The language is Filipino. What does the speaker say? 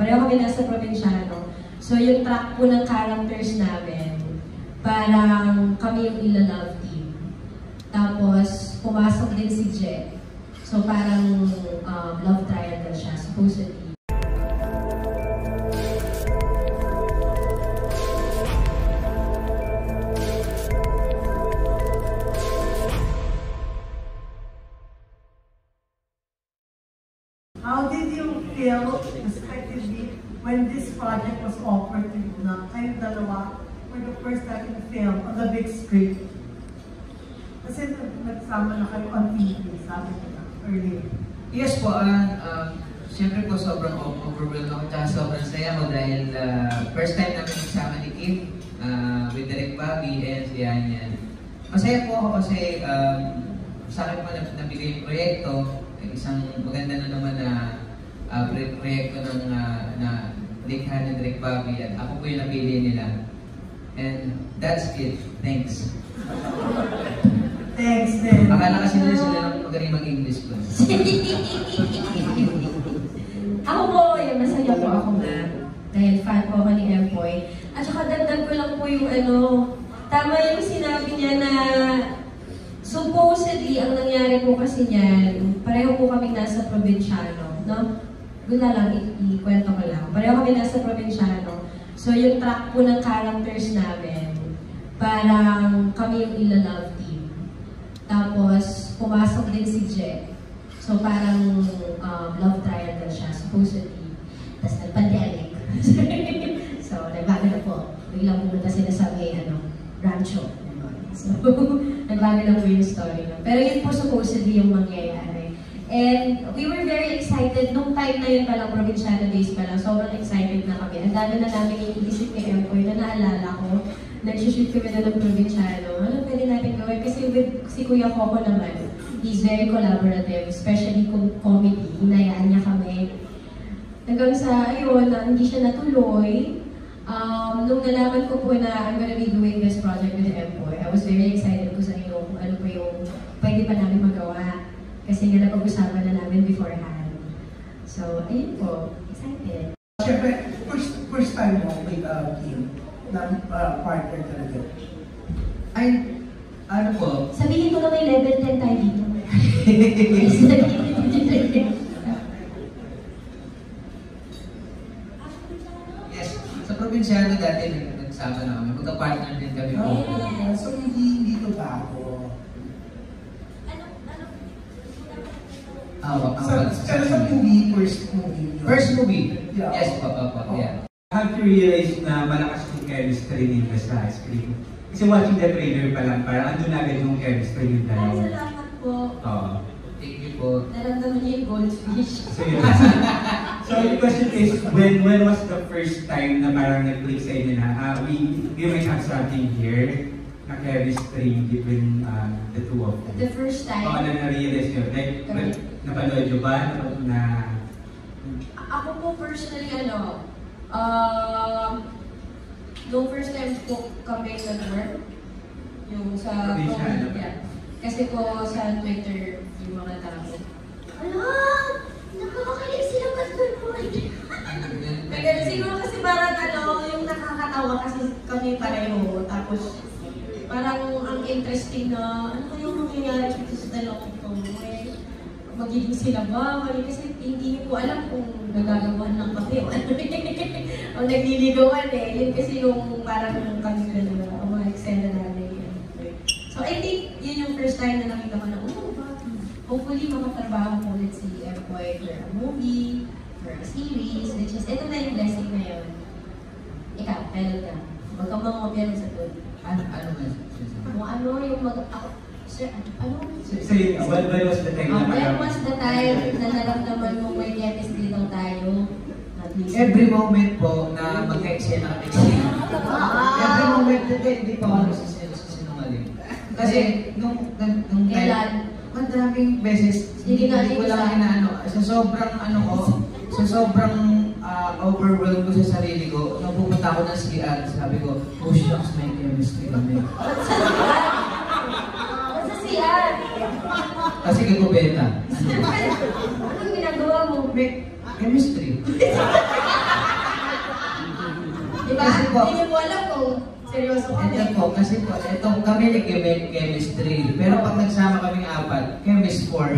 Pareho kami nasa probinsyano. So yung track po ng characters namin, parang kami yung ila-love team. Tapos pumasok din si Jet. So parang love triangle siya, supposedly. How did you feel, respectively, when this project was offered to you na kayong dalawa for the first time in film on the big screen? Kasi nagsama na kayo on TV, sabi ko na earlier. Yes po, siyempre po sobrang overwhelmed ako at sobrang saya ko dahil first time namin nagsama ni Kim with Direk Bobby and si Yanyan. Masaya po ako kasi sa akin po nabigay yung proyekto. Isang maganda na naman na proyekto na likha ni Direk Bobby at ako po yung napili nila. And that's it. Thanks. Thanks, then. Akala kasi nila sila lang magaling mag-English po. Ako po, yung masaya po ako nga. Dahil fan po ako ni Empoy. At saka dagdag ko lang po yung tama yung sinabi niya na supposedly, ang nangyari po kasi niyan, pareho po kami nasa probinsyano, no? Doon na lang, ikwento ko lang. Pareho kami nasa probinsyano. So, yung track po ng characters namin, parang kami yung ila-love team. Tapos, pumasok din si Jet. So, parang love triangle siya, supposedly. Tapos, nag-pandemic. So, nagbago na po. Biglang pumunta sila sa may, rancho. So, nagbago na po yung story. No? Pero yun po supposedly yung mangyayari. And we were very excited. Nung time na yun palang, probinsyano days pa lang, sobrang excited na kami. Ang dami na namin iniisip ni Empoy na naalala ko. Nag-shoot kami na ng probinsyano. Ano pwede natin gawin? Kasi with si Kuya Coco naman, he's very collaborative, especially kung comedy. Hinayaan niya kami. Hanggang sa, ayun, na hindi siya natuloy. Nung nalaman ko po na I'm gonna be doing this project with Empoy, I was very excited ko sa inyo kung ano po yung pwede pa namin magawa. Kasi nga napag-usapan na namin beforehand. So, ayun po. Excited. Siyempre, first time mo with Kim na partner talaga. Ay, ano po? Sabihin ko na may level 10 tayo dito. Yes, sa probinsyano dati nagsama na kami. Magka-partner din kami po. So, hindi ito bago. Pero sa movie, first movie. First movie? Yeah. Yes po, yeah. Have to realize na malakas yung chemistry ninyo sa screen. Kasi watching the trailer pa lang, parang andun agad yung chemistry yung dalawa. Ay, salamat po. Oo. Thank you po. Naramdaman niyo yung goldfish. So the question is, when was the first time na parang nag-click sa inyo na we might have something here na chemistry between the two of them? The first time? Oo, na na-realize nyo. Like, napanood nyo ba? Ako po personally, nung first time po kami nag-work, yung sa yeah. Kasi po sa Twitter, yung mga tao, nakakakilig sila mag-work. Siguro kasi parang yung nakakatawa kasi kami pareho. Tapos parang ang interesting na, ano kayong mangyayari dito sa dalawang ito? Magiging sila ba? Kasi hindi niyo po alam kung nagagawan ng kape o o nagliligawan eh. Yun kasi yung parang kami na ang mga eksena namin. So I think yun yung first time na nakita ko na, hopefully makatrabaho ko ulit si Empoy for a movie, for a series, which is, ito na yung blessing na yun. Ikaw, kailan ka? Huwag kang mangopya sa doon. Ano yung Sir, ano? When was the time na when was the time na naramdaman mo may chemistry daw tayo? Every moment po na mag-eksena kami. Every moment po, hindi pa ako sinungaling. Kasi nung kailan? Madaming beses, hindi ko lang inaano. Sa sobrang overwhelmed ko sa sarili ko, nung pupunta ako ng CR, sabi ko, oh shucks, may chemistry kami. Kasi gagubeta. Anong ginagawa mo? Chemistry. Diba? Kasi po, Hindi niyo po alam kung seryoso kami. ito po, kasi po, ito kami ni chemistry. Pero pag nagsama kaming apat, chemist 4.